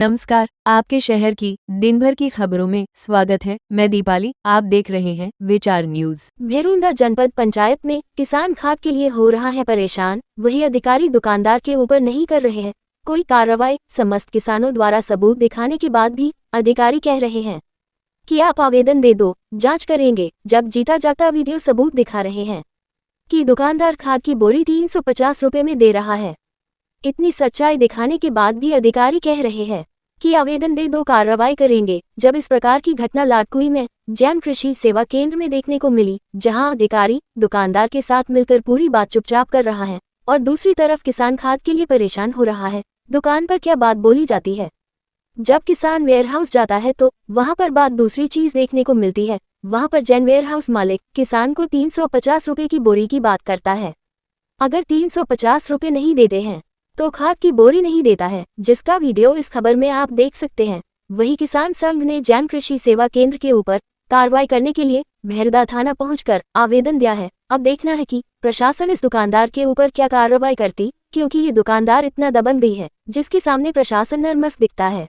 नमस्कार, आपके शहर की दिन भर की खबरों में स्वागत है। मैं दीपाली, आप देख रहे हैं विचार न्यूज। भेरुंदा जनपद पंचायत में किसान खाद के लिए हो रहा है परेशान, वही अधिकारी दुकानदार के ऊपर नहीं कर रहे हैं कोई कार्रवाई। समस्त किसानों द्वारा सबूत दिखाने के बाद भी अधिकारी कह रहे हैं कि आप आवेदन दे दो, जांच करेंगे, जब जीता जागता वीडियो सबूत दिखा रहे हैं कि दुकानदार खाद की बोरी 350 रुपए में दे रहा है। इतनी सच्चाई दिखाने के बाद भी अधिकारी कह रहे हैं कि आवेदन दे दो, कार्रवाई करेंगे। जब इस प्रकार की घटना लाटकुई में जैन कृषि सेवा केंद्र में देखने को मिली, जहां अधिकारी दुकानदार के साथ मिलकर पूरी बात चुपचाप कर रहा है और दूसरी तरफ किसान खाद के लिए परेशान हो रहा है। दुकान पर क्या बात बोली जाती है, जब किसान वेयरहाउस जाता है तो वहां पर बात दूसरी चीज देखने को मिलती है। वहां पर जैन वेयरहाउस मालिक किसान को 350 रुपए की बोरी की बात करता है। अगर 350 रुपए नहीं देते हैं तो खाद की बोरी नहीं देता है, जिसका वीडियो इस खबर में आप देख सकते हैं। वही किसान संघ ने जैन कृषि सेवा केंद्र के ऊपर कार्रवाई करने के लिए भेरुंदा थाना पहुंचकर आवेदन दिया है। अब देखना है कि प्रशासन इस दुकानदार के ऊपर क्या कार्रवाई करती, क्योंकि ये दुकानदार इतना दबंग है जिसके सामने प्रशासन नरमस दिखता है।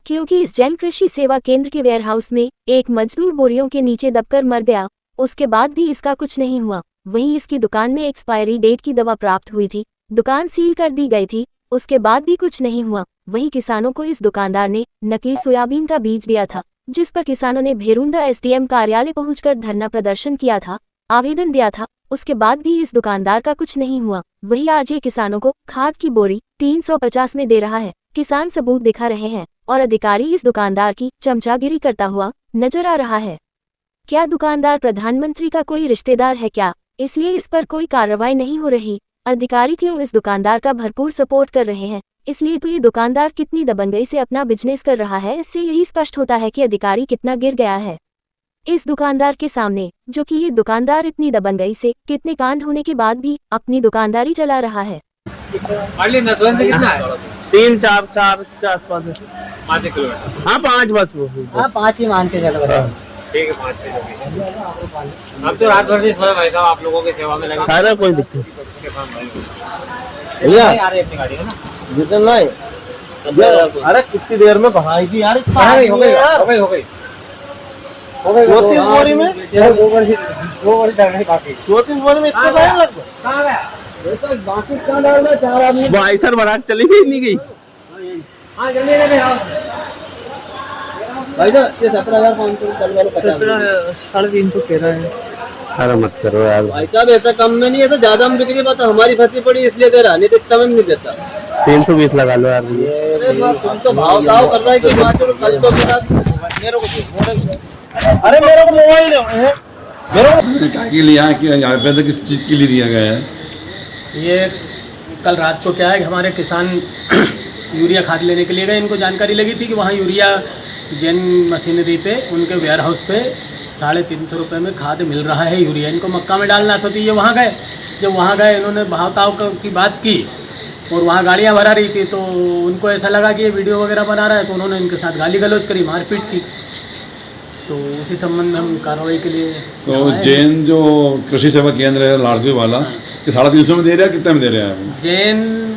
क्योंकि इस जैन कृषि सेवा केंद्र के वेयरहाउस में एक मजदूर बोरियों के नीचे दबकर मर गया, उसके बाद भी इसका कुछ नहीं हुआ। वहीं इसकी दुकान में एक्सपायरी डेट की दवा प्राप्त हुई थी, दुकान सील कर दी गई थी, उसके बाद भी कुछ नहीं हुआ। वहीं किसानों को इस दुकानदार ने नकली सोयाबीन का बीज दिया था, जिस पर किसानों ने भेरुंदा एसडीएम कार्यालय पहुंचकर धरना प्रदर्शन किया था, आवेदन दिया था। उसके बाद भी इस दुकानदार का कुछ नहीं हुआ। वही आज ये किसानों को खाद की बोरी 350 में दे रहा है। किसान सबूत दिखा रहे हैं और अधिकारी इस दुकानदार की चमचागिरी करता हुआ नजर आ रहा है। क्या दुकानदार प्रधानमंत्री का कोई रिश्तेदार है क्या? इसलिए इस पर कोई कार्रवाई नहीं हो रही। अधिकारी क्यों इस दुकानदार का भरपूर सपोर्ट कर रहे हैं? इसलिए तो ये दुकानदार कितनी दबंगई से अपना बिजनेस कर रहा है, इससे यही स्पष्ट होता है कि अधिकारी कितना गिर गया है इस दुकानदार के सामने, जो कि ये दुकानदार इतनी दबंगई से कितने कांड होने के बाद भी अपनी दुकानदारी चला रहा है। कितना है? 3-4 के आसपास है। 5 किलोमीटर। हाँ 5 बस वो। हाँ 5 ही मान के चलो। ठीक है 5 किलोमीटर। अब तो रात भर से सोए भाई साहब, आप लोगों की सेवा में लगे। सारा कोई दिक्कत भैया आ रही अपनी गाड़ी है ना जितन भाई। अरे कितनी देर में बहाएगी यार? हो गई 2-3 बोरी में 2-3 बोरी में इतना टाइम लग गया। बाकी कहाँ डालना 4 आदमी भाई सर बारात चली गई नहीं गई? हाँ जल्दी भाई साहब ये 17,500 कल वाले 350 कह रहा है। अरे मत करो यार भाई साहब, ऐसा कम में नहीं है तो ज्यादा में बिक्री बात हमारी फंसी पड़ी इसलिए दे रहा, नहीं तो इतना में नहीं देता। 320 लगा लो यार। तुम तो भाव ताव कर रहा है कि कल तो मेरे को अरे मेरे को मोबाइल है मेरे को क्या के लिए कि यहाँ पे किस चीज़ के लिए दिया गया है? ये कल रात को क्या है कि हमारे किसान यूरिया खाद लेने के लिए गए। इनको जानकारी लगी थी कि वहाँ यूरिया जैन मशीनरी पे उनके वेयर हाउस पे 350 रुपये में खाद मिल रहा है यूरिया। इनको मक्का में डालना था, तो ये वहाँ गए। जब वहाँ गए इन्होंने भाव ताव की बात की और वहाँ गाड़ियाँ भरा रही थी, तो उनको ऐसा लगा कि ये वीडियो वगैरह बना रहा है, तो उन्होंने इनके साथ गाली गलौज करी, मारपीट की। तो उसी संबंध में हम कार्रवाई के लिए तो जैन जो कृषि सेवा केंद्र है लाड़कुई वाला, 350 में दे रहा है, कितने में दे रहे हैं? जैन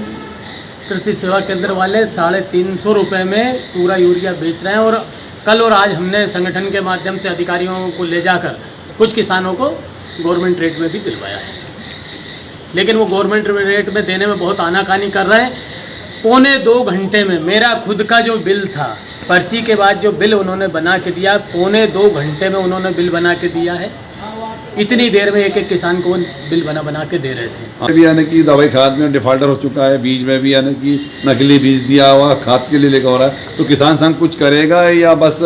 कृषि सेवा केंद्र वाले 350 रुपये में पूरा यूरिया बेच रहे हैं। और कल और आज हमने संगठन के माध्यम से अधिकारियों को ले जाकर कुछ किसानों को गवर्नमेंट रेट में भी दिलवाया है, लेकिन वो गवर्नमेंट रेट में देने में बहुत आनाकानी कर रहे हैं। 1.25 घंटे में मेरा खुद का जो बिल था, पर्ची के बाद जो बिल उन्होंने बना के दिया, 1.25 घंटे में उन्होंने बिल बना के दिया है। इतनी देर में एक किसान को बिल बना के दे रहे थे। अभी यानी कि दवाई खाद में डिफॉल्टर हो चुका है, बीज में भी यानी कि नकली बीज दिया हुआ खाद के लिए लेकर हो रहा है, तो किसान संघ कुछ करेगा या बस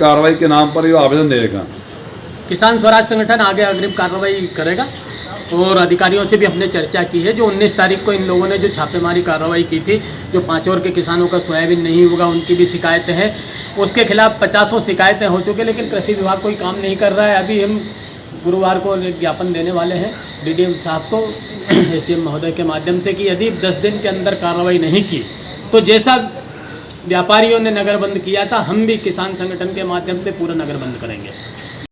कार्रवाई के नाम पर ये आवेदन देगा? किसान स्वराज संगठन आगे अग्रिम कार्रवाई करेगा और अधिकारियों से भी हमने चर्चा की है। जो 19 तारीख को इन लोगों ने जो छापेमारी कार्रवाई की थी, जो 5 और के किसानों का सोयाबीन नहीं होगा उनकी भी शिकायतें हैं, उसके खिलाफ 50 शिकायतें हो चुकी, लेकिन कृषि विभाग कोई काम नहीं कर रहा है। अभी हम गुरुवार को एक ज्ञापन देने वाले हैं डीडीएम साहब को, एसडीएम महोदय के माध्यम से, कि यदि 10 दिन के अंदर कार्रवाई नहीं की तो जैसा व्यापारियों ने नगर बंद किया था, हम भी किसान संगठन के माध्यम से पूरा नगर बंद करेंगे।